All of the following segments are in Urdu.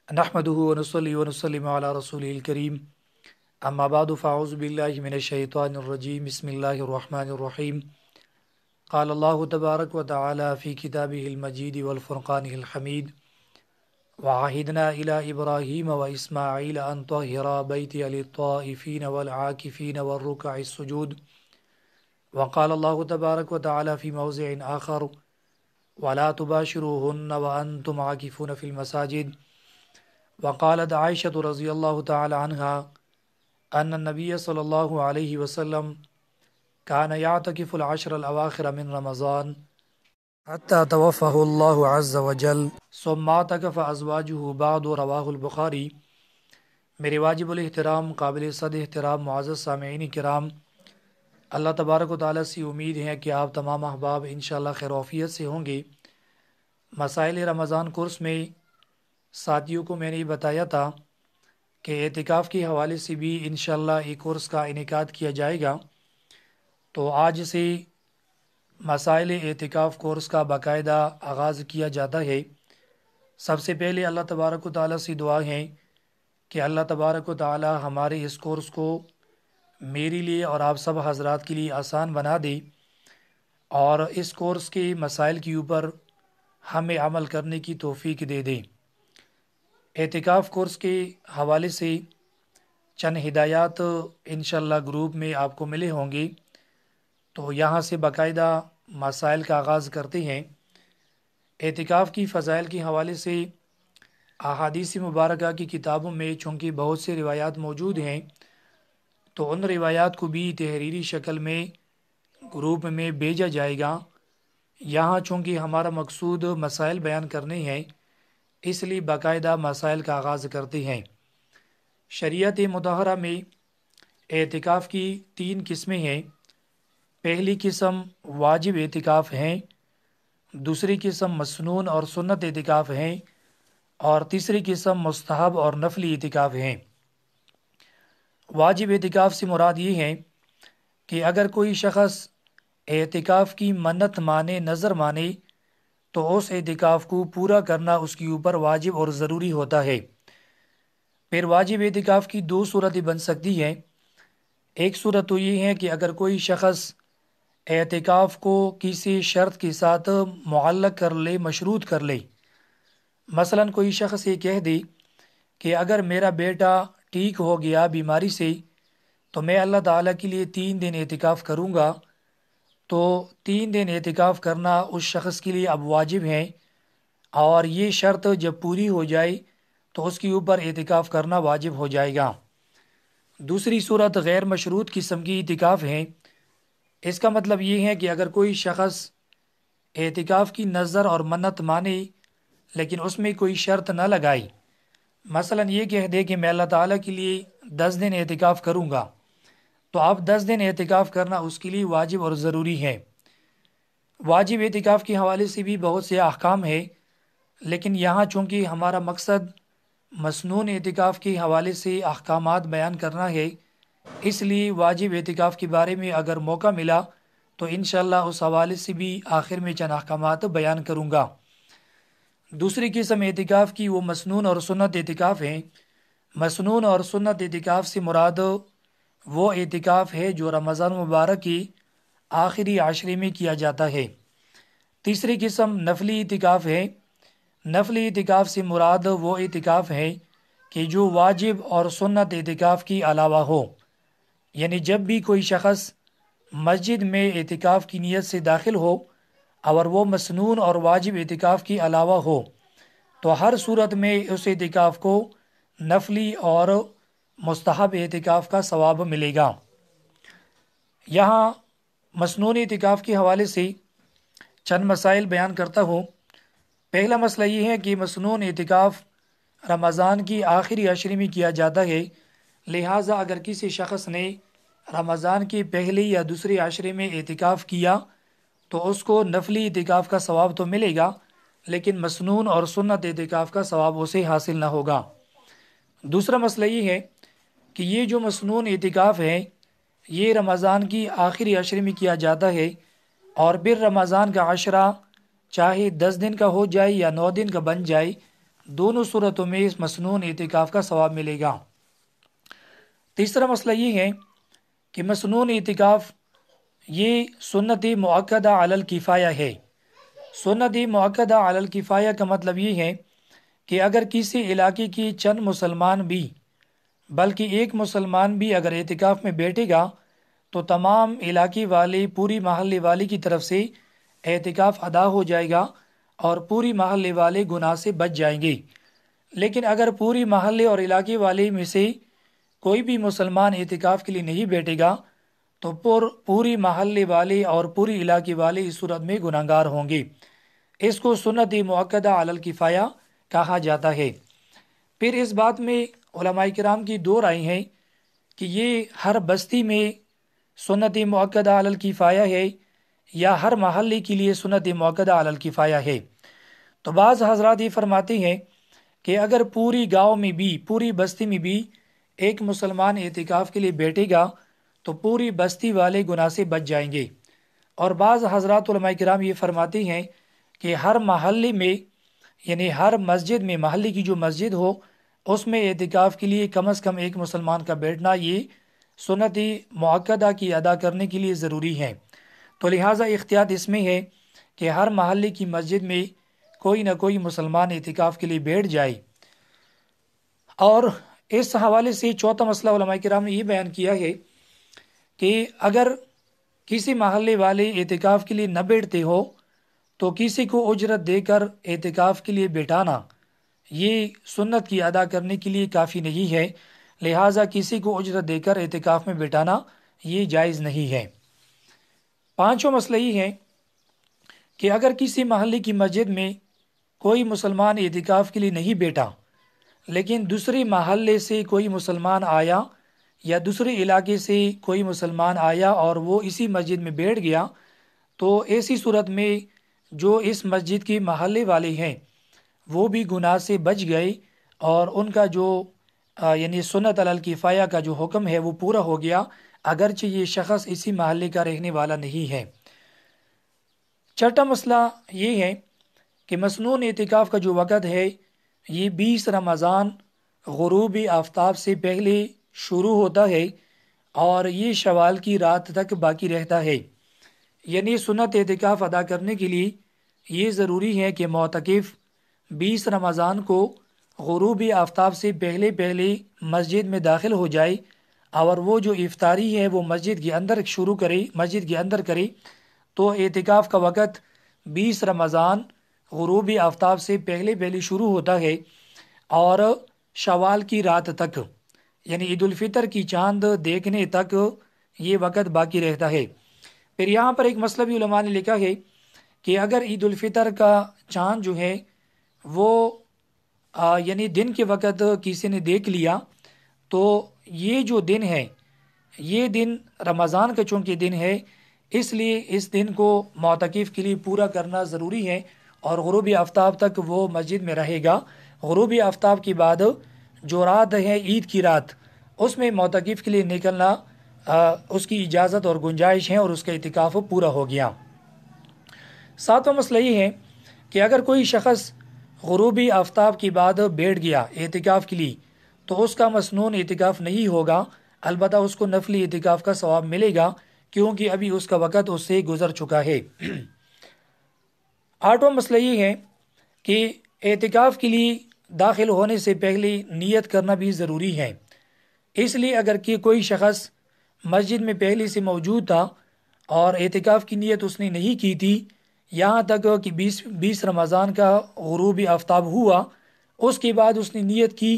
نحمده ونصلي ونسلم على رسوله الكريم اما بعد فاعوذ بالله من الشيطان الرجيم بسم الله الرحمن الرحيم قال الله تبارك وتعالى في كتابه المجيد والفرقان الحميد وعهدنا إلى إبراهيم وإسماعيل أن طهرا بيتي للطائفين والعاكفين والركع السجود وقال الله تبارك وتعالى في موضع آخر ولا تباشروهن وأنتم عاكفون في المساجد وقالت عائشة رضي الله تعالى عنها أن النبي صلى الله عليه وسلم كان يعتكف العشر الأواخر من رمضان حتى توفاه الله عز وجل ثم اعتكف أزواجه بعد رواه البخاری۔ میرے واجب الاحترام قابل صد احترام معزز سامعین کرام، اللہ تبارک و تعالیٰ سے امید ہے کہ آپ تمام احباب انشاءاللہ خیر و عافیت سے ہوں گے۔ مسائل رمضان کورس میں ساتھیوں کو میں نے بتایا تھا کہ اعتکاف کے حوالے سے بھی انشاءاللہ ایک کورس کا انعقاد کیا جائے گا، تو آج سے مسائل اعتکاف کورس کا باقاعدہ آغاز کیا جاتا ہے۔ سب سے پہلے اللہ تبارک و تعالیٰ سے دعا ہے کہ اللہ تبارک و تعالیٰ ہمارے اس کورس کو میرے لیے اور آپ سب حضرات کے لیے آسان بنا دے، اور اس کورس کے مسائل کے اوپر ہمیں عمل کرنے کی توفیق دے دے۔ اعتکاف کورس کے حوالے سے چند ہدایات انشاءاللہ گروپ میں آپ کو ملے ہوں گے، تو یہاں سے باقاعدہ مسائل کا آغاز کرتے ہیں۔ اعتکاف کی فضائل کے حوالے سے احادیث مبارکہ کی کتابوں میں چونکہ بہت سے روایات موجود ہیں، تو ان روایات کو بھی تحریری شکل میں گروپ میں بھیجا جائے گا۔ یہاں چونکہ ہمارا مقصود مسائل بیان کرنے ہیں، اس لیے باقاعدہ مسائل کا آغاز کرتے ہیں۔ شریعت مطہرہ میں اعتکاف کی 3 قسمیں ہیں۔ پہلی قسم واجب اعتکاف ہیں، دوسری قسم مسنون اور سنت اعتکاف ہیں، اور تیسری قسم مستحب اور نفلی اعتکاف ہیں۔ واجب اعتکاف سے مراد یہ ہے کہ اگر کوئی شخص اعتکاف کی منت مانے، نظر مانے، تو اس اعتکاف کو پورا کرنا اس کے اوپر واجب اور ضروری ہوتا ہے۔ پھر واجب اعتکاف کی 2 صورتیں بن سکتی ہیں۔ ایک صورت تو یہ ہے کہ اگر کوئی شخص اعتکاف کو کسی شرط کے ساتھ معلق کر لے، مشروط کر لے۔ مثلا کوئی شخص یہ کہہ دے کہ اگر میرا بیٹا ٹھیک ہو گیا بیماری سے تو میں اللہ تعالیٰ کے لیے 3 دن اعتکاف کروں گا، تو 3 دن اعتکاف کرنا اس شخص کے لیے اب واجب ہے، اور یہ شرط جب پوری ہو جائے تو اس کے اوپر اعتکاف کرنا واجب ہو جائے گا۔ دوسری صورت غیر مشروط قسم کی اعتکاف ہے۔ اس کا مطلب یہ ہے کہ اگر کوئی شخص اعتکاف کی نظر اور منت مانے لیکن اس میں کوئی شرط نہ لگائی، مثلا یہ کہہ دے کہ میں اللہ تعالیٰ کے لیے 10 دن اعتکاف کروں گا، تو اب 10 دن اعتکاف کرنا اس کے لیے واجب اور ضروری ہے۔ واجب اعتکاف کے حوالے سے بھی بہت سے احکام ہیں، لیکن یہاں چونکہ ہمارا مقصد مسنون اعتکاف کے حوالے سے احکامات بیان کرنا ہے، اس لیے واجب اعتکاف کے بارے میں اگر موقع ملا تو انشاءاللہ اس حوالے سے بھی آخر میں چند احکامات بیان کروں گا۔ دوسری قسم اعتکاف کی وہ مسنون اور سنت اعتکاف ہیں۔ مسنون اور سنت اعتکاف سے مراد وہ اعتکاف ہے جو رمضان مبارک کی آخری عشرے میں کیا جاتا ہے۔ تیسری قسم نفلی اعتکاف ہے۔ نفلی اعتکاف سے مراد وہ اعتکاف ہے کہ جو واجب اور سنت اعتکاف کی علاوہ ہو، یعنی جب بھی کوئی شخص مسجد میں اعتکاف کی نیت سے داخل ہو اور وہ مسنون اور واجب اعتکاف کی علاوہ ہو، تو ہر صورت میں اس اعتکاف کو نفلی اور مستحب اعتکاف کا ثواب ملے گا۔ یہاں مسنون اعتکاف کے حوالے سے چند مسائل بیان کرتا ہوں۔ پہلا مسئلہ یہ ہے کہ مسنون اعتکاف رمضان کی آخری عشرے میں کیا جاتا ہے، لہٰذا اگر کسی شخص نے رمضان کے پہلے یا دوسرے عشرے میں اعتکاف کیا تو اس کو نفلی اعتکاف کا ثواب تو ملے گا، لیکن مسنون اور سنت اعتکاف کا ثواب اسے حاصل نہ ہوگا۔ دوسرا مسئلہ یہ ہے کہ یہ جو مسنون اعتکاف ہے یہ رمضان کی آخری عشرے میں کیا جاتا ہے، اور پھر رمضان کا عشرہ چاہے 10 دن کا ہو جائے یا 9 دن کا بن جائے، دونوں صورتوں میں اس مسنون اعتکاف کا ثواب ملے گا۔ تیسرا مسئلہ یہ ہے کہ مسنون اعتکاف یہ سنت مؤکدہ علی الکفایہ ہے۔ سنت مؤکدہ علی الکفایہ کا مطلب یہ ہے کہ اگر کسی علاقے کی چند مسلمان بھی بلکہ ایک مسلمان بھی اگر اعتکاف میں بیٹھے گا تو تمام علاقے والے پوری محلے والے کی طرف سے اعتکاف ادا ہو جائے گا اور پوری محلے والے گناہ سے بچ جائیں گے۔ لیکن اگر پوری محلے اور علاقے والے میں سے کوئی بھی مسلمان اعتکاف کے لیے نہیں بیٹھے گا تو پوری محلے والے اور پوری علاقے والے اس صورت میں گناہگار ہوں گے۔ اس کو سنت مؤکدہ علی الکفایہ کہا جاتا ہے۔ پھر اس بات میں علماء کرام کی دو رائے ہیں کہ یہ ہر بستی میں سنت مؤکدہ علی الکفایہ ہے یا ہر محلے کے لیے سنت مؤکدہ علی الکفایہ ہے۔ تو بعض حضرات یہ فرماتے ہیں کہ اگر پوری گاؤں میں بھی پوری بستی میں بھی ایک مسلمان اعتکاف کے لیے بیٹھے گا تو پوری بستی والے گناہ سے بچ جائیں گے، اور بعض حضرات علماء کرام یہ فرماتے ہیں کہ ہر محلے میں یعنی ہر مسجد میں محلے کی جو مسجد ہو اس میں اعتکاف کے لیے کم از کم ایک مسلمان کا بیٹھنا یہ سنت مؤکدہ کی ادا کرنے کے لیے ضروری ہے۔ تو لہٰذا احتیاط اس میں ہے کہ ہر محلے کی مسجد میں کوئی نہ کوئی مسلمان اعتکاف کے لیے بیٹھ جائے۔ اور اس حوالے سے چوتھا مسئلہ علماء کرام نے یہ بیان کیا ہے کہ اگر کسی محلے والے اعتکاف کے لیے نہ بیٹھتے ہو تو کسی کو اجرت دے کر اعتکاف کے لیے بیٹھانا یہ سنت کی ادا کرنے کے لیے کافی نہیں ہے، لہٰذا کسی کو اجرت دے کر اعتکاف میں بیٹھانا یہ جائز نہیں ہے۔ پانچواں مسئلہ یہ ہے کہ اگر کسی محلے کی مسجد میں کوئی مسلمان اعتکاف کے لیے نہیں بیٹھا لیکن دوسری محلے سے کوئی مسلمان آیا یا دوسرے علاقے سے کوئی مسلمان آیا اور وہ اسی مسجد میں بیٹھ گیا تو ایسی صورت میں جو اس مسجد کے محلے والے ہیں وہ بھی گناہ سے بچ گئے اور ان کا جو یعنی سنت علی الکفایہ کا جو حکم ہے وہ پورا ہو گیا، اگرچہ یہ شخص اسی محلے کا رہنے والا نہیں ہے۔ چھٹا مسئلہ یہ ہے کہ مسنون اعتکاف کا جو وقت ہے یہ 20 رمضان غروب آفتاب سے پہلے شروع ہوتا ہے اور یہ شوال کی رات تک باقی رہتا ہے۔ یعنی سنت اعتکاف ادا کرنے کے لیے یہ ضروری ہے کہ معتکف 20 رمضان کو غروب آفتاب سے پہلے مسجد میں داخل ہو جائے اور وہ جو افطاری ہے وہ مسجد کے اندر کرے تو اعتکاف کا وقت 20 رمضان غروب آفتاب سے پہلے شروع ہوتا ہے اور شوال کی رات تک یعنی عید الفطر کی چاند دیکھنے تک یہ وقت باقی رہتا ہے۔ پھر یہاں پر ایک مسئلہ بھی علماء نے لکھا ہے کہ اگر عید الفطر کا چاند جو ہے وہ یعنی دن کے وقت کسی نے دیکھ لیا تو یہ جو دن ہے یہ دن رمضان کا چونکہ دن ہے اس لیے اس دن کو معتکف کے لیے پورا کرنا ضروری ہے اور غروب آفتاب تک وہ مسجد میں رہے گا۔ غروب آفتاب کے بعد جو رات ہے عید کی رات اس میں معتکف کے لیے نکلنا اس کی اجازت اور گنجائش ہے اور اس کا اعتکاف پورا ہو گیا۔ ساتواں مسئلہ یہ ہے کہ اگر کوئی شخص غروب آفتاب کے بعد بیٹھ گیا اعتکاف کے لیے تو اس کا مسنون اعتکاف نہیں ہوگا، البتہ اس کو نفلی اعتکاف کا ثواب ملے گا کیونکہ ابھی اس کا وقت اس سے گزر چکا ہے۔ آٹھواں مسئلہ یہ ہے کہ اعتکاف کے لیے داخل ہونے سے پہلے نیت کرنا بھی ضروری ہے۔ اس لیے اگر کہ کوئی شخص مسجد میں پہلے سے موجود تھا اور اعتکاف کی نیت اس نے نہیں کی تھی یہاں تک کہ 20 رمضان کا غروب آفتاب ہوا، اس کے بعد اس نے نیت کی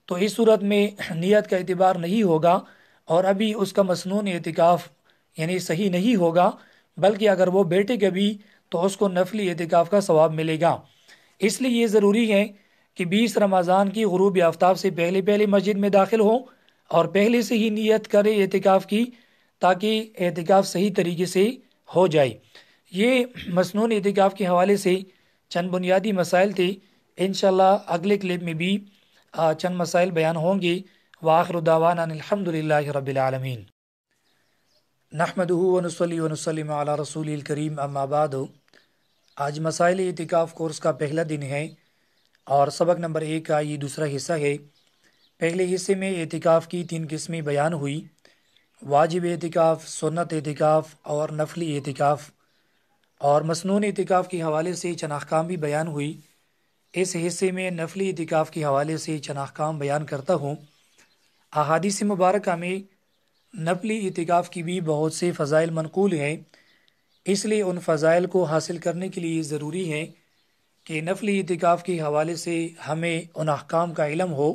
تو اس صورت میں نیت کا اعتبار نہیں ہوگا اور ابھی اس کا مسنون اعتکاف یعنی صحیح نہیں ہوگا، بلکہ اگر وہ بیٹھے گا بھی تو اس کو نفلی اعتکاف کا ثواب ملے گا۔ اس لیے یہ ضروری ہے کہ 20 رمضان کی غروب آفتاب سے پہلے مسجد میں داخل ہو اور پہلے سے ہی نیت کرے اعتکاف کی تاکہ اعتکاف صحیح طریقے سے ہو جائے۔ یہ مسنون اعتکاف کے حوالے سے چند بنیادی مسائل تھے، انشاءاللہ اگلے کلپ میں بھی چند مسائل بیان ہوں گے۔ وآخر دعوانا الحمدللہ رب العالمین۔ نحمدہ ونصلی ونسلم علی رسول الکریم، اما بعد۔ آج مسائل اعتکاف کورس کا پہلا دن ہے اور سبق نمبر 1 کا یہ دوسرا حصہ ہے۔ پہلے حصے میں اعتکاف کی 3 قسمیں بیان ہوئی: واجب اعتکاف، سنت اعتکاف اور نفلی اعتکاف، اور مسنون اعتکاف کے حوالے سے چند احکام بھی بیان ہوئی۔ اس حصے میں نفلی اعتکاف کے حوالے سے چند احکام بیان کرتا ہوں۔ احادیث مبارکہ میں نفلی اعتکاف کی بھی بہت سے فضائل منقول ہیں، اس لیے ان فضائل کو حاصل کرنے کے لیے ضروری ہے کہ نفلی اعتکاف کے حوالے سے ہمیں ان احکام کا علم ہو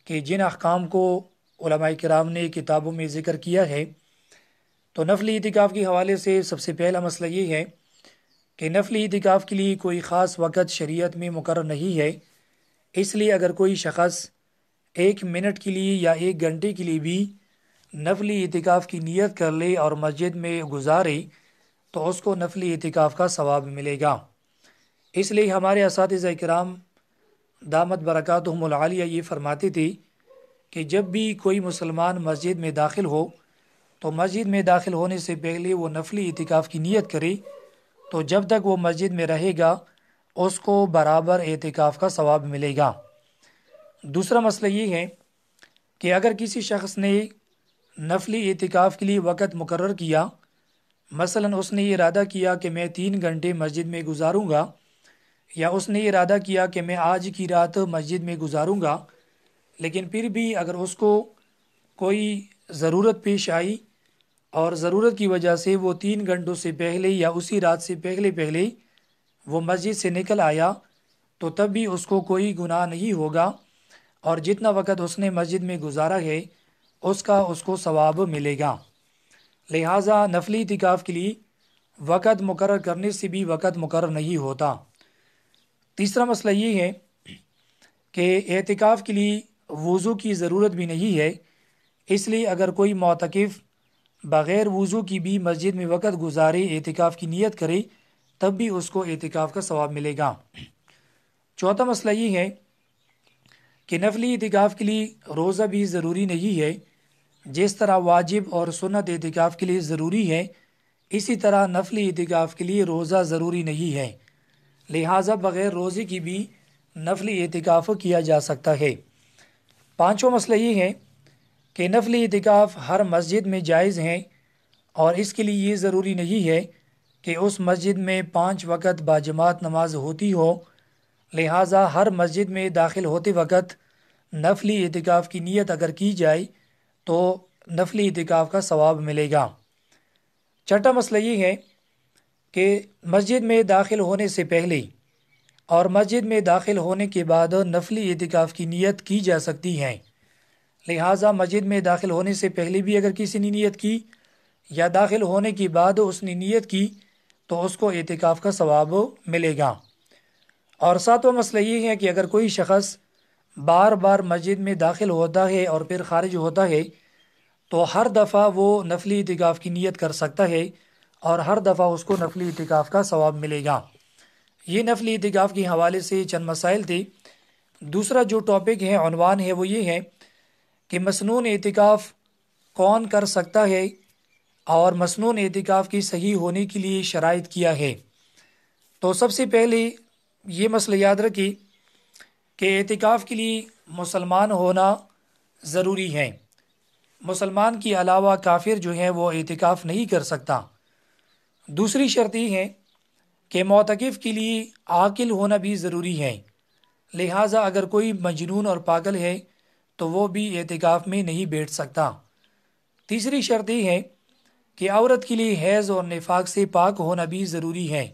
کہ جن احکام کو علماء کرام نے کتابوں میں ذکر کیا ہے۔ تو نفلی اعتکاف کے حوالے سے سب سے پہلا مسئلہ یہ ہے کہ نفلی اعتکاف کے لیے کوئی خاص وقت شریعت میں مقرر نہیں ہے، اس لیے اگر کوئی شخص 1 منٹ کے لیے یا 1 گھنٹے کے لیے بھی نفلی اعتکاف کی نیت کر لے اور مسجد میں گزارے تو اس کو نفلی اعتکاف کا ثواب ملے گا۔ اس لیے ہمارے اساتذہ کرام دامت برکاتہم العالیہ یہ فرماتے تھے کہ جب بھی کوئی مسلمان مسجد میں داخل ہو تو مسجد میں داخل ہونے سے پہلے وہ نفلی اعتکاف کی نیت کرے، تو جب تک وہ مسجد میں رہے گا اس کو برابر اعتکاف کا ثواب ملے گا۔ دوسرا مسئلہ یہ ہے کہ اگر کسی شخص نے نفلی اعتکاف کے لیے وقت مقرر کیا، مثلا اس نے ارادہ کیا کہ میں 3 گھنٹے مسجد میں گزاروں گا، یا اس نے ارادہ کیا کہ میں آج کی رات مسجد میں گزاروں گا، لیکن پھر بھی اگر اس کو کوئی ضرورت پیش آئی اور ضرورت کی وجہ سے وہ 3 گھنٹوں سے پہلے یا اسی رات سے پہلے وہ مسجد سے نکل آیا تو تب بھی اس کو کوئی گناہ نہیں ہوگا، اور جتنا وقت اس نے مسجد میں گزارا ہے اس کو ثواب ملے گا۔ لہٰذا نفلی اعتکاف کے لیے وقت مقرر کرنے سے بھی وقت مقرر نہیں ہوتا۔ تیسرا مسئلہ یہ ہے کہ اعتکاف کے لیے وضو کی ضرورت بھی نہیں ہے، اس لیے اگر کوئی معتکف بغیر وضو کی بھی مسجد میں وقت گزارے، اعتکاف کی نیت کرے، تب بھی اس کو اعتکاف کا ثواب ملے گا۔ چوتھا مسئلہ یہ ہے کہ نفلی اعتکاف کے لیے روزہ بھی ضروری نہیں ہے، جس طرح واجب اور سنت اعتکاف کے لیے ضروری ہے، اسی طرح نفلی اعتکاف کے لیے روزہ ضروری نہیں ہے، لہٰذا بغیر روزے کی بھی نفلی اعتکاف کیا جا سکتا ہے۔ پانچواں مسئلہ یہ ہے کہ نفلی اعتکاف ہر مسجد میں جائز ہیں، اور اس کے لیے یہ ضروری نہیں ہے کہ اس مسجد میں 5 وقت باجماعت نماز ہوتی ہو، لہٰذا ہر مسجد میں داخل ہوتے وقت نفلی اعتکاف کی نیت اگر کی جائے تو نفلی اعتکاف کا ثواب ملے گا۔ چھٹا مسئلہ یہ ہے کہ مسجد میں داخل ہونے سے پہلے اور مسجد میں داخل ہونے کے بعد نفلی اعتکاف کی نیت کی جا سکتی ہے، لہٰذا مسجد میں داخل ہونے سے پہلے بھی اگر کسی نے نیت کی یا داخل ہونے کے بعد اس نے نیت کی تو اس کو اعتکاف کا ثواب ملے گا۔ اور ساتواں مسئلہ یہ ہے کہ اگر کوئی شخص بار بار مسجد میں داخل ہوتا ہے اور پھر خارج ہوتا ہے تو ہر دفعہ وہ نفلی اعتکاف کی نیت کر سکتا ہے، اور ہر دفعہ اس کو نفلی اعتکاف کا ثواب ملے گا۔ یہ نفلی اعتکاف کے حوالے سے چند مسائل تھے۔ دوسرا جو ٹاپک ہے، عنوان ہے، وہ یہ ہے کہ مسنون اعتکاف کون کر سکتا ہے اور مسنون اعتکاف کی صحیح ہونے کے لیے شرائط کیا ہے۔ تو سب سے پہلے یہ مسئلہ یاد رکھیں کہ اعتکاف کے لیے مسلمان ہونا ضروری ہے۔ مسلمان کے علاوہ کافر جو ہے وہ اعتکاف نہیں کر سکتا۔ دوسری شرط یہ ہے کہ معتکف کے لیے عاقل ہونا بھی ضروری ہے، لہٰذا اگر کوئی مجنون اور پاگل ہے تو وہ بھی اعتکاف میں نہیں بیٹھ سکتا۔ تیسری شرط یہ ہے کہ عورت کے لیے حیض اور نفاق سے پاک ہونا بھی ضروری ہے،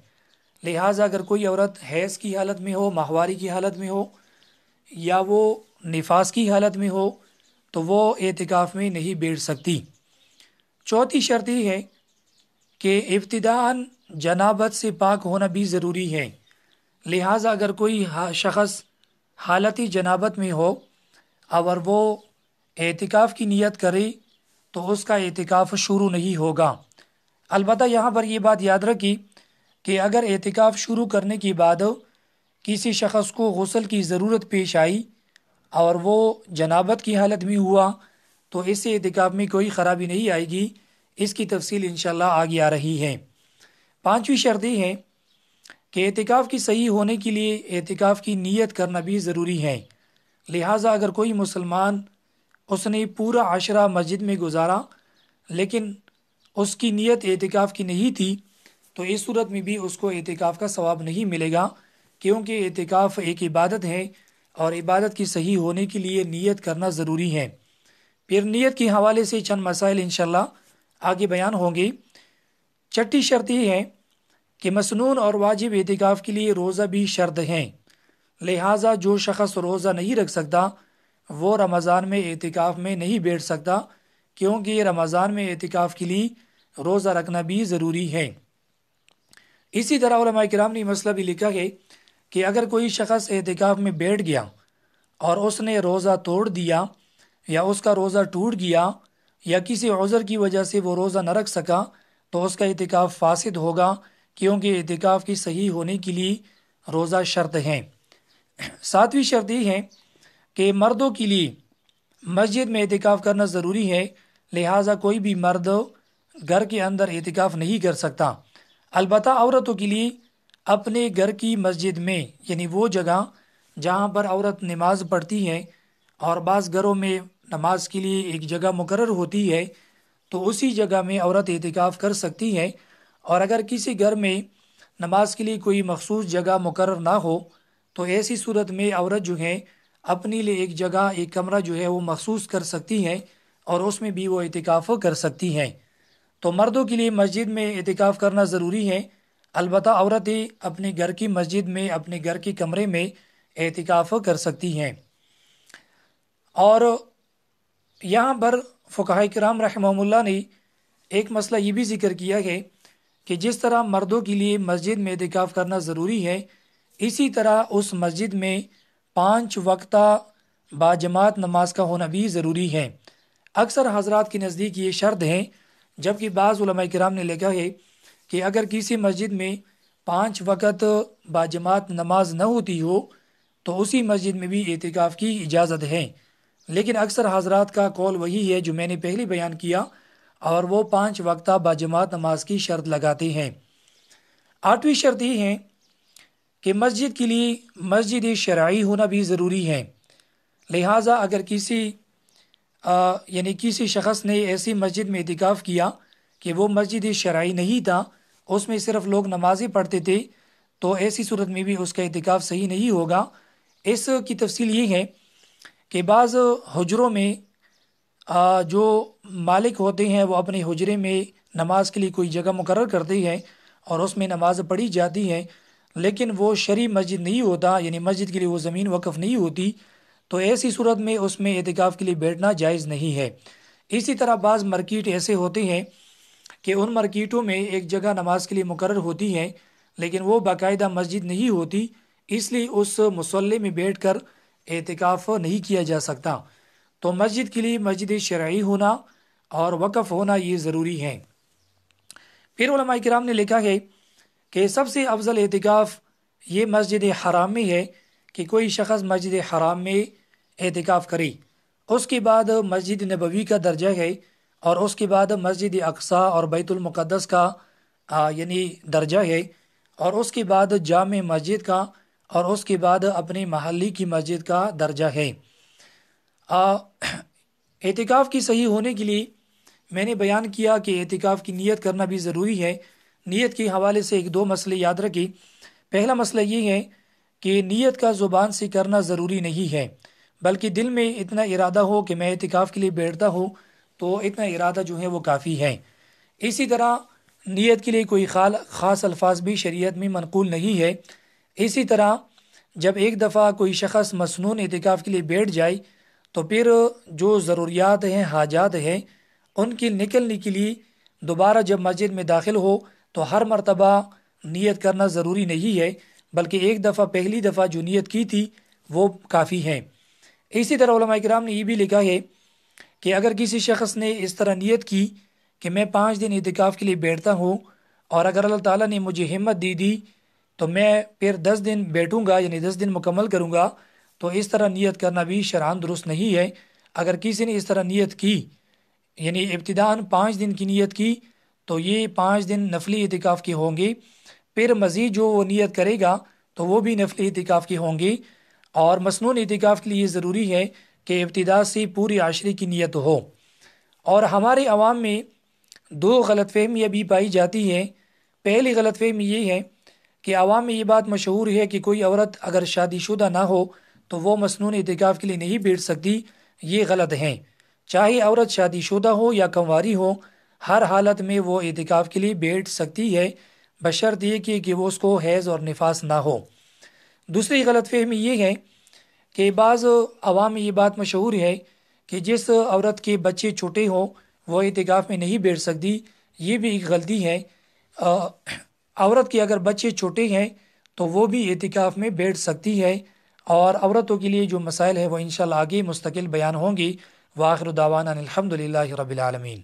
لہٰذا اگر کوئی عورت حیض کی حالت میں ہو، ماہواری کی حالت میں ہو یا وہ نفاس کی حالت میں ہو تو وہ اعتکاف میں نہیں بیٹھ سکتی۔ چوتھی شرط یہ ہے کہ ابتداءً جنابت سے پاک ہونا بھی ضروری ہے، لہٰذا اگر کوئی شخص حالتی جنابت میں ہو اور وہ اعتکاف کی نیت کرے تو اس کا اعتکاف شروع نہیں ہوگا۔ البتہ یہاں پر یہ بات یاد رکھی کہ اگر اعتکاف شروع کرنے کے بعد کسی شخص کو غسل کی ضرورت پیش آئی اور وہ جنابت کی حالت میں ہوا تو اس سے اعتکاف میں کوئی خرابی نہیں آئے گی، اس کی تفصیل انشاءاللہ آگے آ رہی ہے۔ پانچویں شرط یہ ہے کہ اعتکاف کی صحیح ہونے کے لیے اعتکاف کی نیت کرنا بھی ضروری ہے۔ لہٰذا اگر کوئی مسلمان اس نے پورا عشرہ مسجد میں گزارا لیکن اس کی نیت اعتکاف کی نہیں تھی تو اس صورت میں بھی اس کو اعتکاف کا ثواب نہیں ملے گا، کیونکہ اعتکاف ایک عبادت ہے اور عبادت کی صحیح ہونے کے لیے نیت کرنا ضروری ہے۔ پھر نیت کے حوالے سے چند مسائل انشاءاللہ آگے بیان ہوں گے۔ چھٹی شرط یہ ہے کہ مسنون اور واجب اعتکاف کے لیے روزہ بھی شرط ہیں، لہٰذا جو شخص روزہ نہیں رکھ سکتا وہ رمضان میں اعتکاف میں نہیں بیٹھ سکتا، کیونکہ رمضان میں اعتکاف کے لیے روزہ رکھنا بھی ضروری ہے۔ اسی طرح علماء کرام نے مسئلہ بھی لکھا ہے کہ اگر کوئی شخص اعتکاف میں بیٹھ گیا اور اس نے روزہ توڑ دیا یا اس کا روزہ ٹوٹ گیا یا کسی عذر کی وجہ سے وہ روزہ نہ رکھ سکا تو اس کا اعتکاف فاسد ہوگا، کیونکہ اعتکاف کی صحیح ہونے کے لیے روزہ شرط ہے۔ ساتویں شرط یہ ہے کہ مردوں کے لیے مسجد میں اعتکاف کرنا ضروری ہے، لہٰذا کوئی بھی مرد گھر کے اندر اعتکاف نہیں کر سکتا۔ البتہ عورتوں کے لیے اپنے گھر کی مسجد میں، یعنی وہ جگہ جہاں پر عورت نماز پڑھتی ہے، اور بعض گھروں میں نماز کے لیے ایک جگہ مقرر ہوتی ہے تو اسی جگہ میں عورت اعتکاف کر سکتی ہے، اور اگر کسی گھر میں نماز کے لیے کوئی مخصوص جگہ مقرر نہ ہو تو ایسی صورت میں عورت جو ہے اپنے لیے ایک جگہ، ایک کمرہ جو ہے وہ مخصوص کر سکتی ہے اور اس میں بھی وہ اعتکاف کر سکتی ہے۔ تو مردوں کے لیے مسجد میں اعتکاف کرنا ضروری ہے، البتہ عورتیں اپنے گھر کی مسجد میں، اپنے گھر کے کمرے میں اعتکاف کر سکتی ہیں۔ اور یہاں پر فقہاء کرام رحمہم اللہ نے ایک مسئلہ یہ بھی ذکر کیا ہے کہ جس طرح مردوں کے لیے مسجد میں اعتکاف کرنا ضروری ہے، اسی طرح اس مسجد میں 5 وقتہ باجماعت نماز کا ہونا بھی ضروری ہے۔ اکثر حضرات کے نزدیک یہ شرط ہے، جبکہ بعض علماء کرام نے لکھا ہے کہ اگر کسی مسجد میں 5 وقت باجماعت نماز نہ ہوتی ہو تو اسی مسجد میں بھی اعتکاف کی اجازت ہے، لیکن اکثر حضرات کا قول وہی ہے جو میں نے پہلے بیان کیا، اور وہ 5 وقتہ باجماعت نماز کی شرط لگاتے ہیں۔ 8ویں شرط یہ ہے کہ مسجد کے لیے مسجد شرعی ہونا بھی ضروری ہے، لہٰذا اگر کسی شخص نے ایسی مسجد میں اعتکاف کیا کہ وہ مسجد شرعی نہیں تھا، اس میں صرف لوگ نمازیں پڑھتے تھے، تو ایسی صورت میں بھی اس کا اعتکاف صحیح نہیں ہوگا۔ اس کی تفصیل یہ ہے کہ بعض حجروں میں جو مالک ہوتے ہیں وہ اپنے حجرے میں نماز کے لیے کوئی جگہ مقرر کرتے ہیں اور اس میں نماز پڑھی جاتی ہے، لیکن وہ شرعی مسجد نہیں ہوتا، یعنی مسجد کے لیے وہ زمین وقف نہیں ہوتی، تو ایسی صورت میں اس میں اعتکاف کے لیے بیٹھنا جائز نہیں ہے۔ اسی طرح بعض مارکیٹ ایسے ہوتے ہیں کہ ان مارکیٹوں میں ایک جگہ نماز کے لیے مقرر ہوتی ہے لیکن وہ باقاعدہ مسجد نہیں ہوتی، اس لیے اس مصلی میں بیٹھ کر اعتکاف نہیں کیا جا سکتا۔ تو مسجد کے لیے مسجد شرعی ہونا اور وقف ہونا یہ ضروری ہے۔ پھر علماء کرام نے لکھا ہے کہ سب سے افضل اعتکاف یہ مسجد حرام میں ہے کہ کوئی شخص مسجد حرام میں اعتکاف کرے، اس کے بعد مسجد نبوی کا درجہ ہے، اور اس کے بعد مسجد اقصی اور بیت المقدس کا یعنی درجہ ہے، اور اس کے بعد جامع مسجد کا، اور اس کے بعد اپنے محلی کی مسجد کا درجہ ہے۔ اعتکاف کی صحیح ہونے کے لیے میں نے بیان کیا کہ اعتکاف کی نیت کرنا بھی ضروری ہے۔ نیت کے حوالے سے 1-2 مسئلے یاد رکھیں۔ پہلا مسئلہ یہ ہے کہ نیت کا زبان سے کرنا ضروری نہیں ہے، بلکہ دل میں اتنا ارادہ ہو کہ میں اعتکاف کے لیے بیٹھتا ہوں تو اتنا ارادہ جو ہے وہ کافی ہے۔ اسی طرح نیت کے لیے کوئی خاص الفاظ بھی شریعت میں منقول نہیں ہے۔ اسی طرح جب ایک دفعہ کوئی شخص مسنون اعتکاف کے لیے بیٹھ جائے تو پھر جو ضروریات ہیں، حاجات ہیں، ان کی نکلنے کے لیے دوبارہ جب مسجد میں داخل ہو تو ہر مرتبہ نیت کرنا ضروری نہیں ہے، بلکہ ایک دفعہ، پہلی دفعہ جو نیت کی تھی وہ کافی ہے۔ اسی طرح علماء کرام نے یہ بھی لکھا ہے کہ اگر کسی شخص نے اس طرح نیت کی کہ میں 5 دن اعتکاف کے لیے بیٹھتا ہوں، اور اگر اللہ تعالیٰ نے مجھے ہمت دی تو میں پھر 10 دن بیٹھوں گا، یعنی 10 دن مکمل کروں گا، تو اس طرح نیت کرنا بھی شرعاً درست نہیں ہے۔ اگر کسی نے اس طرح نیت کی، یعنی ابتداءً 5 دن کی نیت کی، تو یہ 5 دن نفلی اعتکاف کے ہوں گے، پھر مزید جو وہ نیت کرے گا تو وہ بھی نفلی اعتکاف کی ہوں گی۔ اور مسنون اعتکاف کے لیے ضروری ہے کہ ابتدا سے پوری عشرے کی نیت ہو۔ اور ہمارے عوام میں دو غلط فہمیاں بھی پائی جاتی ہیں۔ پہلی غلط فہمی یہ ہے کہ عوام میں یہ بات مشہور ہے کہ کوئی عورت اگر شادی شدہ نہ ہو تو وہ مسنون اعتکاف کے لیے نہیں بیٹھ سکتی۔ یہ غلط ہے، چاہے عورت شادی شدہ ہو یا کنواری ہو، ہر حالت میں وہ اعتکاف کے لیے بیٹھ سکتی ہے، بشرط یہ کہ وہ اس کو حیض اور نفاس نہ ہو۔ دوسری غلط فہمی یہ ہے کہ بعض عوام میں یہ بات مشہور ہے کہ جس عورت کے بچے چھوٹے ہوں وہ اعتکاف میں نہیں بیٹھ سکتی۔ یہ بھی ایک غلطی ہے۔ عورت کے اگر بچے چھوٹے ہیں تو وہ بھی اعتکاف میں بیٹھ سکتی ہے، اور عورتوں کے لیے جو مسائل ہیں وہ انشاءاللہ آگے مستقل بیان ہوں گی۔ وآخر دعوانا الحمدللہ رب العالمین۔